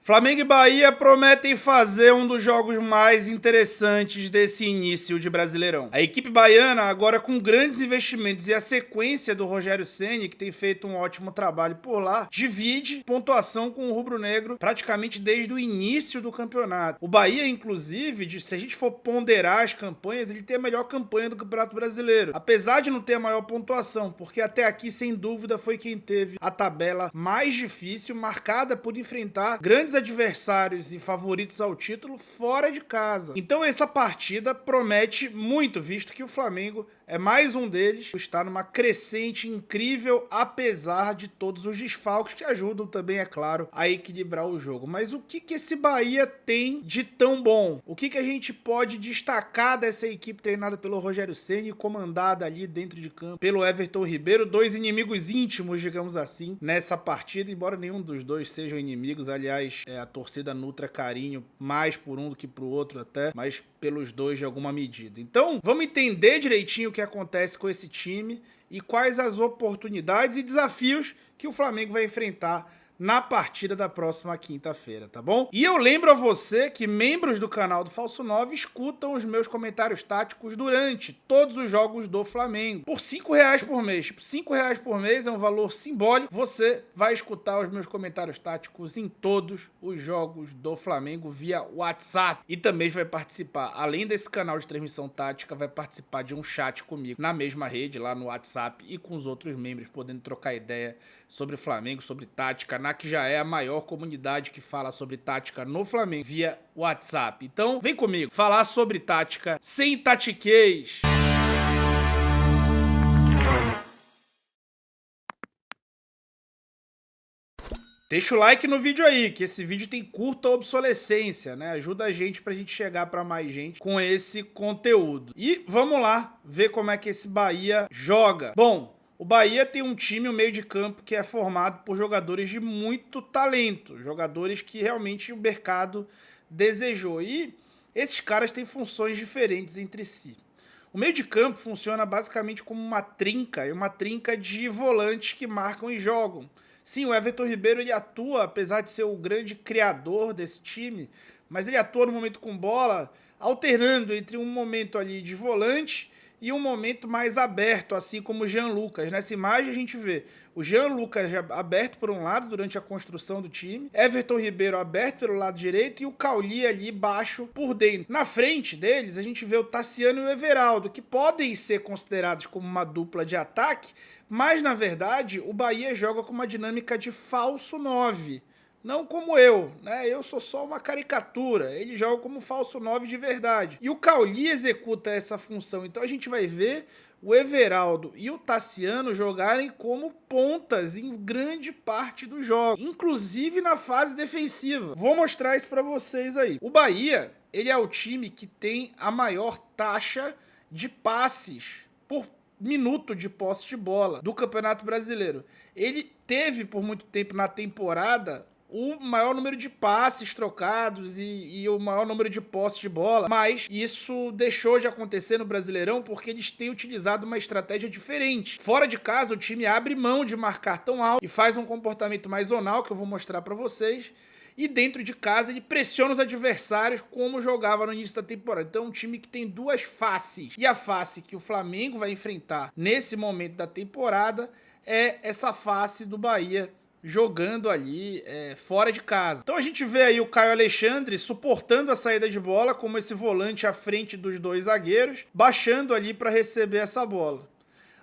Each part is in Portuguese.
Flamengo e Bahia prometem fazer um dos jogos mais interessantes desse início de Brasileirão. A equipe baiana, agora com grandes investimentos e a sequência do Rogério Ceni, que tem feito um ótimo trabalho por lá, divide pontuação com o rubro-negro praticamente desde o início do campeonato. O Bahia, inclusive, se a gente for ponderar as campanhas, ele tem a melhor campanha do Campeonato Brasileiro. Apesar de não ter a maior pontuação, porque até aqui, sem dúvida, foi quem teve a tabela mais difícil, marcada por enfrentar grandes adversários e favoritos ao título fora de casa. Então essa partida promete muito, visto que o Flamengo é mais um deles, está numa crescente incrível, apesar de todos os desfalques que ajudam também, é claro, a equilibrar o jogo. Mas o que esse Bahia tem de tão bom? O que a gente pode destacar dessa equipe treinada pelo Rogério Ceni, comandada ali dentro de campo pelo Everton Ribeiro, dois inimigos íntimos, digamos assim, nessa partida, embora nenhum dos dois sejam inimigos. Aliás, a torcida nutra carinho mais por um do que pro outro até, mas pelos dois de alguma medida. Então, vamos entender direitinho o que acontece com esse time e quais as oportunidades e desafios que o Flamengo vai enfrentar na partida da próxima quinta-feira, tá bom? E eu lembro a você que membros do canal do Falso 9 escutam os meus comentários táticos durante todos os jogos do Flamengo. Por R$5 por mês. Tipo, R$5 por mês é um valor simbólico. Você vai escutar os meus comentários táticos em todos os jogos do Flamengo via WhatsApp. E também vai participar, além desse canal de transmissão tática, vai participar de um chat comigo na mesma rede, lá no WhatsApp, e com os outros membros, podendo trocar ideia sobre Flamengo, sobre tática, na que já é a maior comunidade que fala sobre tática no Flamengo via WhatsApp. Então, vem comigo falar sobre tática sem tatiquês. Deixa o like no vídeo aí, que esse vídeo tem curta obsolescência, né? Ajuda a gente pra gente chegar pra mais gente com esse conteúdo. E vamos lá ver como é que esse Bahia joga. Bom, o Bahia tem um time, um meio de campo, que é formado por jogadores de muito talento, jogadores que realmente o mercado desejou. E esses caras têm funções diferentes entre si. O meio de campo funciona basicamente como uma trinca de volantes que marcam e jogam. Sim, o Everton Ribeiro ele atua, apesar de ser o grande criador desse time, mas ele atua no momento com bola, alternando entre um momento ali de volante e um momento mais aberto, assim como o Jean Lucas. Nessa imagem a gente vê o Jean Lucas aberto por um lado durante a construção do time, Everton Ribeiro aberto pelo lado direito e o Cauli ali baixo por dentro. Na frente deles a gente vê o Tassiano e o Everaldo, que podem ser considerados como uma dupla de ataque, mas na verdade o Bahia joga com uma dinâmica de falso 9. Não como eu, né? Eu sou só uma caricatura. Ele joga como falso 9 de verdade. E o Cauli executa essa função. Então a gente vai ver o Everaldo e o Tassiano jogarem como pontas em grande parte do jogo, inclusive na fase defensiva. Vou mostrar isso para vocês aí. O Bahia, ele é o time que tem a maior taxa de passes por minuto de posse de bola do Campeonato Brasileiro. Ele teve por muito tempo na temporada o maior número de passes trocados e o maior número de posses de bola, mas isso deixou de acontecer no Brasileirão porque eles têm utilizado uma estratégia diferente. Fora de casa, o time abre mão de marcar tão alto e faz um comportamento mais zonal, que eu vou mostrar para vocês, e dentro de casa ele pressiona os adversários como jogava no início da temporada. Então é um time que tem duas faces, e a face que o Flamengo vai enfrentar nesse momento da temporada é essa face do Bahia jogando ali fora de casa. Então a gente vê aí o Caio Alexandre suportando a saída de bola como esse volante à frente dos dois zagueiros, baixando ali para receber essa bola.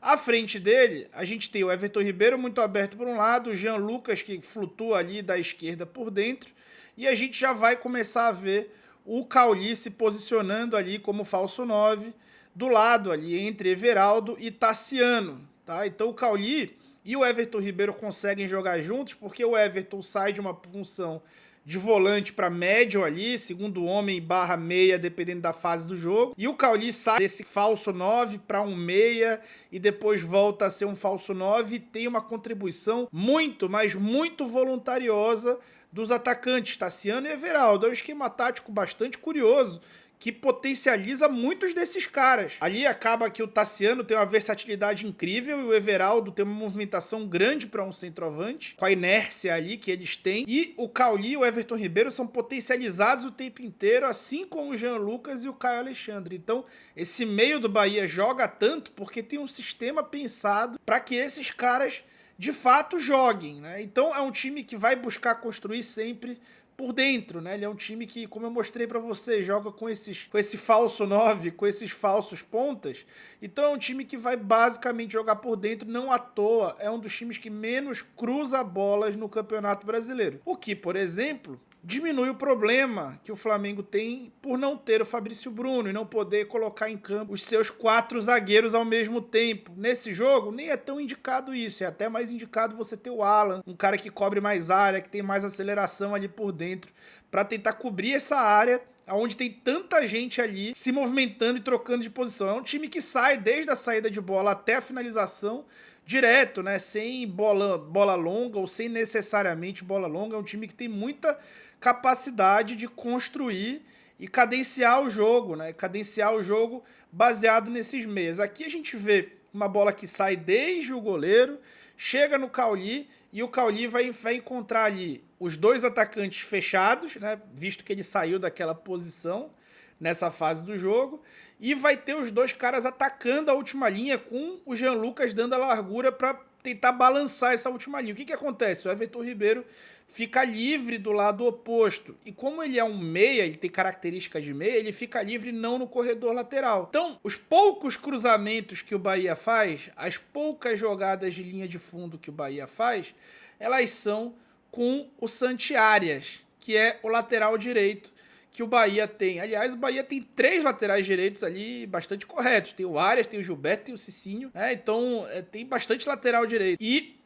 À frente dele, a gente tem o Everton Ribeiro muito aberto por um lado, o Jean Lucas que flutua ali da esquerda por dentro, e a gente já vai começar a ver o Cauli se posicionando ali como falso 9, do lado ali entre Everaldo e Tassiano, tá? Então o Cauli e o Everton Ribeiro conseguem jogar juntos porque o Everton sai de uma função de volante para médio ali, segundo homem barra meia, dependendo da fase do jogo. E o Cauli sai desse falso 9 para um meia e depois volta a ser um falso 9 e tem uma contribuição muito, mas muito voluntariosa dos atacantes Tassiano e Everaldo. É um esquema tático bastante curioso que potencializa muitos desses caras. Ali acaba que o Tassiano tem uma versatilidade incrível e o Everaldo tem uma movimentação grande para um centroavante, com a inércia ali que eles têm. E o Cauli e o Everton Ribeiro são potencializados o tempo inteiro, assim como o Jean Lucas e o Caio Alexandre. Então, esse meio do Bahia joga tanto porque tem um sistema pensado para que esses caras de fato joguem, né? Então, é um time que vai buscar construir sempre por dentro, né? Ele é um time que, como eu mostrei pra você, joga com esse falso 9, com esses falsos pontas. Então é um time que vai basicamente jogar por dentro, não à toa. É um dos times que menos cruza bolas no Campeonato Brasileiro. O que, por exemplo, diminui o problema que o Flamengo tem por não ter o Fabrício Bruno e não poder colocar em campo os seus 4 zagueiros ao mesmo tempo. Nesse jogo, nem é tão indicado isso, é até mais indicado você ter o Alan, um cara que cobre mais área, que tem mais aceleração ali por dentro, para tentar cobrir essa área onde tem tanta gente ali se movimentando e trocando de posição. É um time que sai desde a saída de bola até a finalização direto, né? Sem bola longa ou sem necessariamente bola longa. É um time que tem muita capacidade de construir e cadenciar o jogo, né? Cadenciar o jogo baseado nesses meias. Aqui a gente vê uma bola que sai desde o goleiro, chega no Cauli e o Cauli vai encontrar ali os 2 atacantes fechados, né? Visto que ele saiu daquela posição nessa fase do jogo, e vai ter os 2 caras atacando a última linha com o Jean Lucas dando a largura para tentar balançar essa última linha. O que acontece? O Everton Ribeiro fica livre do lado oposto. E como ele é um meia, ele tem características de meia, ele fica livre não no corredor lateral. Então, os poucos cruzamentos que o Bahia faz, as poucas jogadas de linha de fundo que o Bahia faz, elas são com o Santi Arias, que é o lateral direito que o Bahia tem. Aliás, o Bahia tem 3 laterais direitos ali bastante corretos. Tem o Arias, tem o Gilberto, tem o Cicinho, né? Então, tem bastante lateral direito. E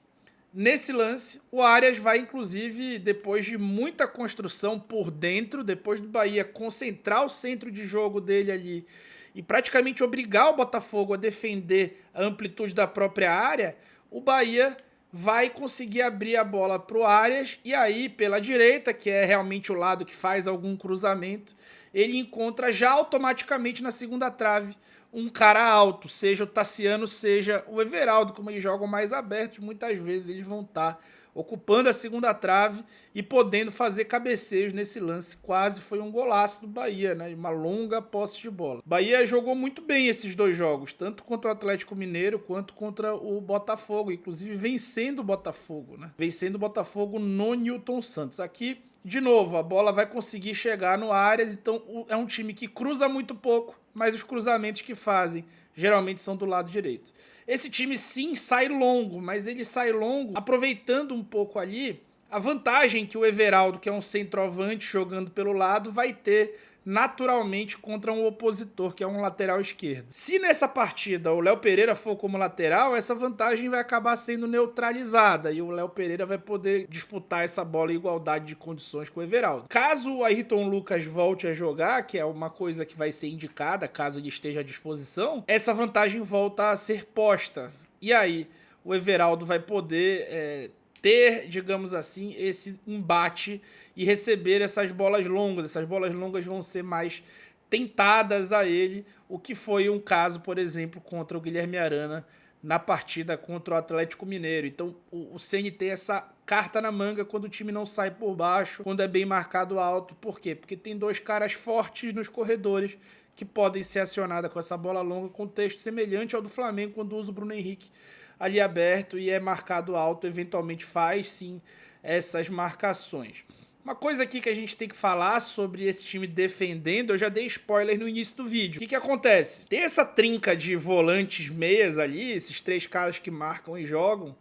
nesse lance, o Arias vai, inclusive, depois de muita construção por dentro, depois do Bahia concentrar o centro de jogo dele ali e praticamente obrigar o Botafogo a defender a amplitude da própria área, o Bahia vai conseguir abrir a bola para o Arias e aí pela direita, que é realmente o lado que faz algum cruzamento, ele encontra já automaticamente na segunda trave um cara alto, seja o Tassiano, seja o Everaldo. Como eles jogam mais abertos, muitas vezes eles vão estar ocupando a segunda trave e podendo fazer cabeceios nesse lance. Quase foi um golaço do Bahia, né? Uma longa posse de bola. Bahia jogou muito bem esses 2 jogos, tanto contra o Atlético Mineiro quanto contra o Botafogo, inclusive vencendo o Botafogo, né? Vencendo o Botafogo no Newton Santos. Aqui, de novo, a bola vai conseguir chegar no Arias, então é um time que cruza muito pouco, mas os cruzamentos que fazem geralmente são do lado direito. Esse time sim sai longo, mas ele sai longo aproveitando um pouco ali a vantagem que o Everaldo, que é um centroavante jogando pelo lado, vai ter naturalmente contra um opositor, que é um lateral esquerdo. Se nessa partida o Léo Pereira for como lateral, essa vantagem vai acabar sendo neutralizada e o Léo Pereira vai poder disputar essa bola em igualdade de condições com o Everaldo. Caso o Ayrton Lucas volte a jogar, que é uma coisa que vai ser indicada caso ele esteja à disposição, essa vantagem volta a ser posta. E aí o Everaldo vai poder ter, digamos assim, esse embate e receber essas bolas longas. Essas bolas longas vão ser mais tentadas a ele, o que foi um caso, por exemplo, contra o Guilherme Arana na partida contra o Atlético Mineiro. Então o Ceni tem essa carta na manga quando o time não sai por baixo, quando é bem marcado alto. Por quê? Porque tem 2 caras fortes nos corredores que podem ser acionados com essa bola longa, contexto semelhante ao do Flamengo quando usa o Bruno Henrique ali aberto e é marcado alto, eventualmente faz sim essas marcações. Uma coisa aqui que a gente tem que falar sobre esse time defendendo, eu já dei spoiler no início do vídeo. O que acontece? Tem essa trinca de volantes meias ali, esses 3 caras que marcam e jogam.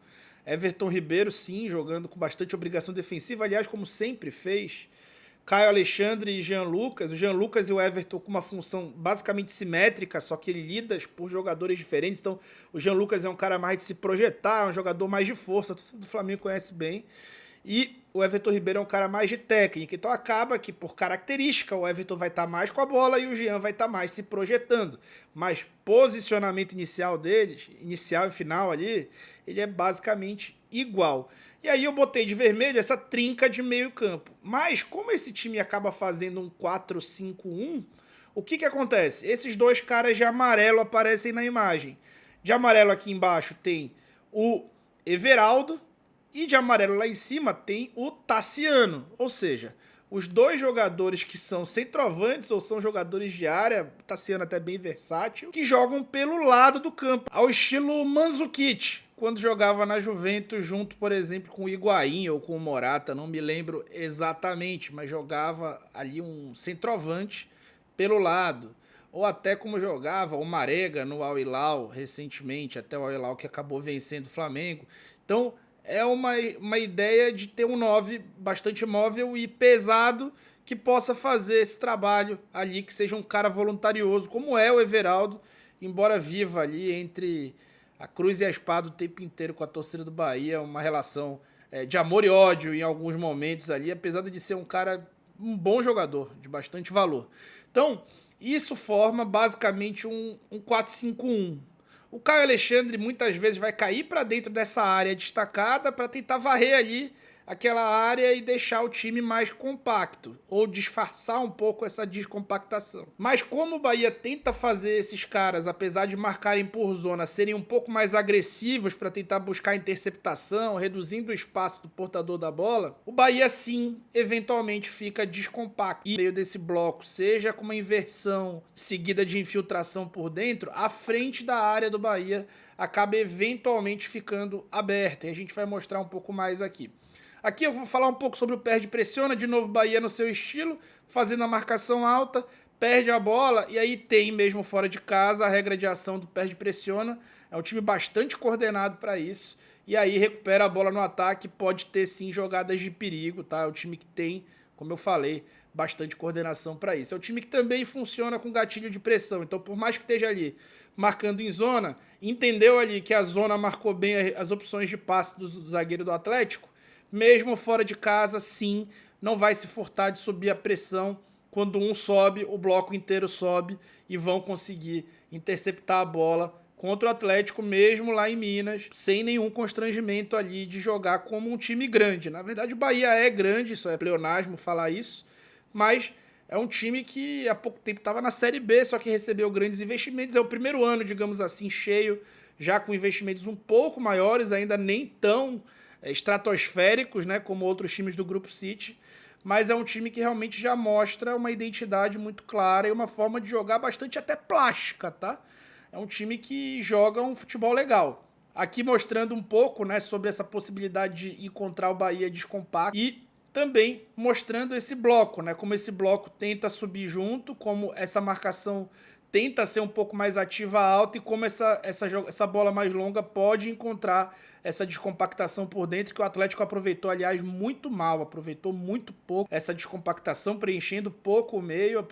Everton Ribeiro, sim, jogando com bastante obrigação defensiva, aliás, como sempre fez. Caio Alexandre e Jean Lucas. O Jean Lucas e o Everton com uma função basicamente simétrica, só que lidas por jogadores diferentes. Então, o Jean Lucas é um cara mais de se projetar, é um jogador mais de força, a torcida do Flamengo conhece bem. E o Everton Ribeiro é um cara mais de técnica. Então acaba que, por característica, o Everton vai estar mais com a bola e o Jean vai estar mais se projetando. Mas posicionamento inicial deles, inicial e final ali, ele é basicamente igual. E aí eu botei de vermelho essa trinca de meio campo. Mas como esse time acaba fazendo um 4-5-1, O que que acontece? Esses dois caras de amarelo aparecem na imagem. De amarelo aqui embaixo tem o Everaldo e de amarelo lá em cima tem o Tassiano. Ou seja, os dois jogadores que são centroavantes ou são jogadores de área, Tassiano até bem versátil, que jogam pelo lado do campo, ao estilo Mandzukic, quando jogava na Juventus junto, por exemplo, com o Higuaín ou com o Morata, não me lembro exatamente, mas jogava ali um centroavante pelo lado. Ou até como jogava o Marega no Al Hilal recentemente, até o Al Hilal que acabou vencendo o Flamengo. Então é uma ideia de ter um 9 bastante móvel e pesado que possa fazer esse trabalho ali, que seja um cara voluntarioso, como é o Everaldo, embora viva ali entre a cruz e a espada o tempo inteiro com a torcida do Bahia, uma relação de amor e ódio em alguns momentos ali, apesar de ser um cara, um bom jogador, de bastante valor. Então, isso forma basicamente um 4-5-1. O Caio Alexandre muitas vezes vai cair para dentro dessa área destacada para tentar varrer ali aquela área e deixar o time mais compacto, ou disfarçar um pouco essa descompactação. Mas como o Bahia tenta fazer esses caras, apesar de marcarem por zona, serem um pouco mais agressivos para tentar buscar interceptação, reduzindo o espaço do portador da bola, o Bahia sim, eventualmente fica descompacto. E no meio desse bloco, seja com uma inversão seguida de infiltração por dentro, a frente da área do Bahia acaba eventualmente ficando aberta. E a gente vai mostrar um pouco mais aqui. Aqui eu vou falar um pouco sobre o perde-pressiona, de novo Bahia no seu estilo, fazendo a marcação alta, perde a bola e aí tem mesmo fora de casa a regra de ação do perde-pressiona. É um time bastante coordenado para isso e aí recupera a bola no ataque, pode ter sim jogadas de perigo, tá? É um time que tem, como eu falei, bastante coordenação para isso. É um time que também funciona com gatilho de pressão, então por mais que esteja ali marcando em zona, entendeu ali que a zona marcou bem as opções de passe do zagueiro do Atlético, mesmo fora de casa, sim, não vai se furtar de subir a pressão. Quando um sobe, o bloco inteiro sobe e vão conseguir interceptar a bola contra o Atlético, mesmo lá em Minas, sem nenhum constrangimento ali de jogar como um time grande. Na verdade, o Bahia é grande, isso é pleonasmo falar isso, mas é um time que há pouco tempo estava na Série B, só que recebeu grandes investimentos. É o primeiro ano, digamos assim, cheio, já com investimentos um pouco maiores, ainda nem tão estratosféricos, né, como outros times do Grupo City, mas é um time que realmente já mostra uma identidade muito clara e uma forma de jogar bastante até plástica, tá? É um time que joga um futebol legal. Aqui mostrando um pouco, né, sobre essa possibilidade de encontrar o Bahia descompacto e também mostrando esse bloco, né, como esse bloco tenta subir junto, como essa marcação tenta ser um pouco mais ativa alta e como essa bola mais longa pode encontrar essa descompactação por dentro, que o Atlético aproveitou, aliás, muito mal, aproveitou muito pouco essa descompactação, preenchendo pouco o meio,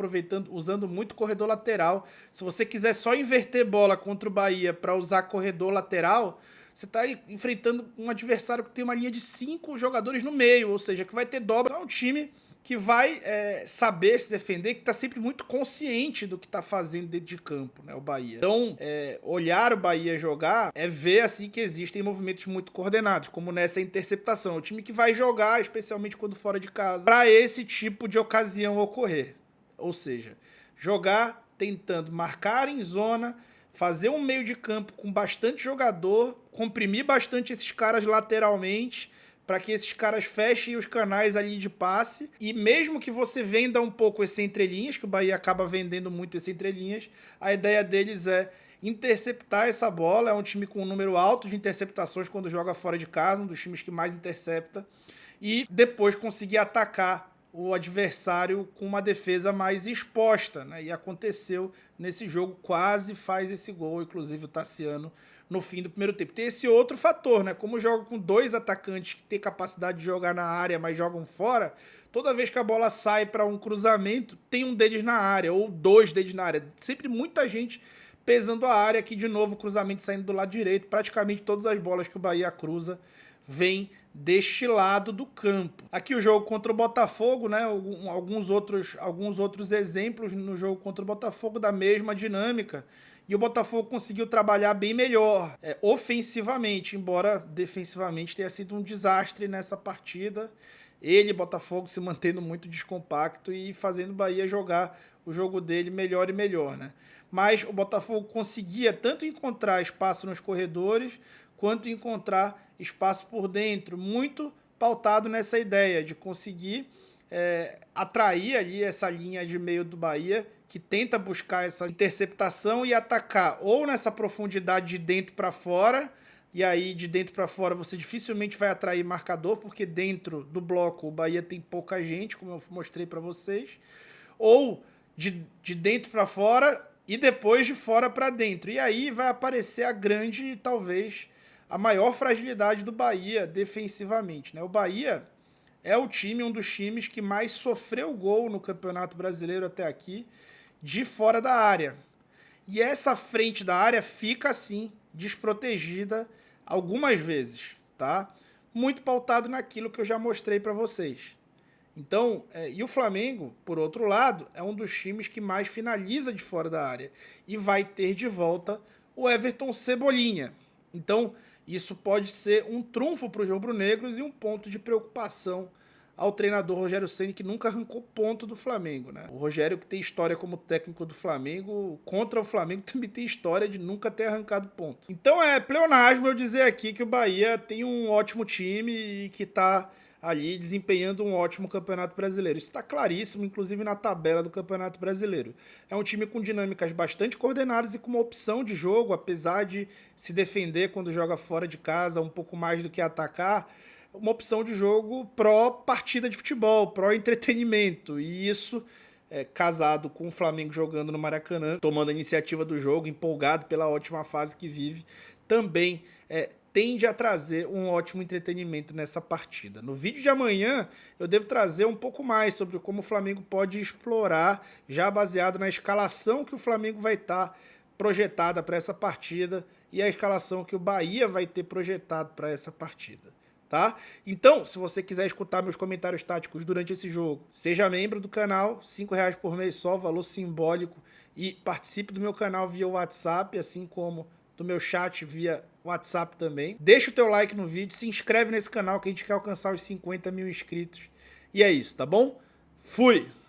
usando muito corredor lateral. Se você quiser só inverter bola contra o Bahia para usar corredor lateral, você está enfrentando um adversário que tem uma linha de 5 jogadores no meio, ou seja, que vai ter dobra. É um time que vai saber se defender, que está sempre muito consciente do que está fazendo dentro de campo, né, o Bahia. Então, olhar o Bahia jogar é ver assim que existem movimentos muito coordenados, como nessa interceptação. É um time que vai jogar, especialmente quando fora de casa, para esse tipo de ocasião ocorrer. Ou seja, jogar tentando marcar em zona, fazer um meio de campo com bastante jogador, comprimir bastante esses caras lateralmente, para que esses caras fechem os canais ali de passe, e mesmo que você venda um pouco esse entrelinhas, que o Bahia acaba vendendo muito esse entrelinhas, a ideia deles é interceptar essa bola. É um time com um número alto de interceptações quando joga fora de casa, um dos times que mais intercepta, e depois conseguir atacar o adversário com uma defesa mais exposta, né? E aconteceu nesse jogo, quase faz esse gol, inclusive o Tassiano, no fim do primeiro tempo. Tem esse outro fator, né? Como joga com dois atacantes que têm capacidade de jogar na área, mas jogam fora, toda vez que a bola sai para um cruzamento, tem um deles na área, ou dois deles na área. Sempre muita gente pesando a área, aqui de novo o cruzamento saindo do lado direito. Praticamente todas as bolas que o Bahia cruza vêm deste lado do campo. Aqui o jogo contra o Botafogo, né? Alguns outros exemplos no jogo contra o Botafogo da mesma dinâmica. E o Botafogo conseguiu trabalhar bem melhor ofensivamente, embora defensivamente tenha sido um desastre nessa partida. ele e Botafogo se mantendo muito descompacto e fazendo o Bahia jogar o jogo dele melhor e melhor, né? Mas o Botafogo conseguia tanto encontrar espaço nos corredores, quanto encontrar espaço por dentro, muito pautado nessa ideia de conseguir atrair ali essa linha de meio do Bahia, que tenta buscar essa interceptação e atacar ou nessa profundidade de dentro para fora, e aí de dentro para fora você dificilmente vai atrair marcador, porque dentro do bloco o Bahia tem pouca gente, como eu mostrei para vocês, ou de dentro para fora e depois de fora para dentro. E aí vai aparecer a grande, talvez, a maior fragilidade do Bahia defensivamente, né? O Bahia é um dos times que mais sofreu gol no Campeonato Brasileiro até aqui, de fora da área. E essa frente da área fica, assim, desprotegida algumas vezes, tá? Muito pautado naquilo que eu já mostrei para vocês. Então, e o Flamengo, por outro lado, é um dos times que mais finaliza de fora da área. E vai ter de volta o Everton Cebolinha. Então, isso pode ser um trunfo para os rubro-negros e um ponto de preocupação ao treinador Rogério Ceni, que nunca arrancou ponto do Flamengo, né? O Rogério, que tem história como técnico do Flamengo, contra o Flamengo também tem história de nunca ter arrancado ponto. Então é pleonasmo eu dizer aqui que o Bahia tem um ótimo time e que está ali desempenhando um ótimo Campeonato Brasileiro. Isso está claríssimo, inclusive na tabela do Campeonato Brasileiro. É um time com dinâmicas bastante coordenadas e com uma opção de jogo, apesar de se defender quando joga fora de casa um pouco mais do que atacar, uma opção de jogo pró-partida de futebol, pró-entretenimento. E isso, casado com o Flamengo jogando no Maracanã, tomando a iniciativa do jogo, empolgado pela ótima fase que vive, também tende a trazer um ótimo entretenimento nessa partida. No vídeo de amanhã, eu devo trazer um pouco mais sobre como o Flamengo pode explorar, já baseado na escalação que o Flamengo vai estar projetada para essa partida e a escalação que o Bahia vai ter projetado para essa partida. Tá? Então, se você quiser escutar meus comentários táticos durante esse jogo, seja membro do canal, R$5 por mês só, valor simbólico, e participe do meu canal via WhatsApp, assim como do meu chat via WhatsApp também. Deixa o teu like no vídeo, se inscreve nesse canal que a gente quer alcançar os 50 mil inscritos. E é isso, tá bom? Fui!